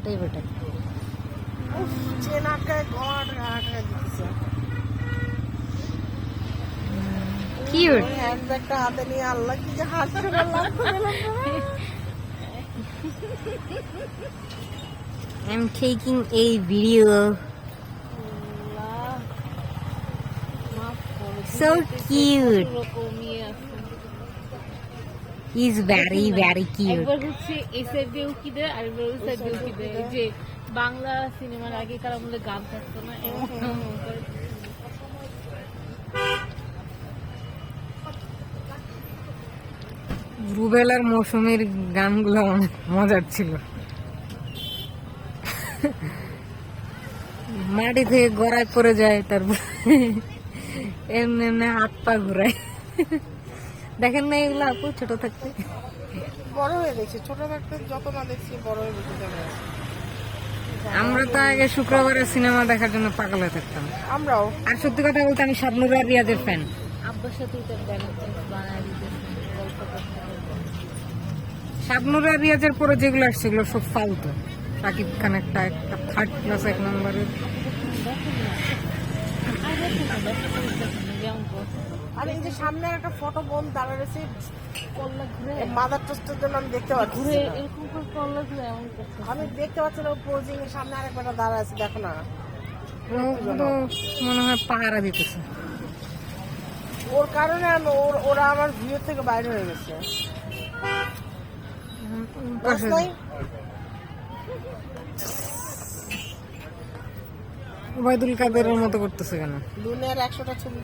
এটাই better. Chain আটকায় গলা আটকায় দিতেছে। কিউট। হ্যান্ডব্যাগটা হাতে নিয়ে আল্লাহ কি যে হাসছে বললাম। I'm taking a video. So cute. He's very cute. একবার হচ্ছে এই সাইড দিয়ে উকি দেয়, আরেকবার ওই সাইড দিয়ে উকি দেয়। যে বাংলা সিনেমার আগেকার আমলে গান থাকতো না, এমন রুবেলার মৌসুমীর গানগুলো অনেক মজার ছিল। মাটি থেকে গড়ায় পড়ে যায়, তারপর এমনি এমনি হাত পা ঘুরায়। দেখেন না এগুলো আপু ছোট থাকতে? বড় হয়ে দেখছি, ছোট থাকতে যত না দেখছি বড় হয়ে বেশি দেখা। আমরা তো আগে শুক্রবারের সিনেমা দেখার জন্য পাগল হয়ে থাকতাম। আমরাও। আর সত্যি কথা বলতে আমি শাবনূর আর রিয়াজের ফ্যান। আব্বার সাথে বানায় দিতে গল্প করতে। শাবনূর আর রিয়াজের পরে যেগুলো আসছে সেগুলো সব ফালতু। শাকিব খান একটা থার্ড ক্লাস 1 নম্বরের। আর এই যে সামনে একটা ফটো বোন দাঁড়াচ্ছে মাদার টোস্টের জন্য আমি দেখতে পাচ্ছি। ঘুরে এরকম করে করলে ঘুরে এমন করতে। আমি দেখতে পাচ্ছি না পোজিং এর সামনে আরেকবার দাঁড়া আছে, দেখো না। ও তো মনে হয় পাহারা দিতেছে। ওর কারণে ওরা আমার ভিউ থেকে বাইরে হয়ে গেছে। ওবায়দুল কাদেরের মতো করতেছে কেন? দুনিয়ার 100টা ছবি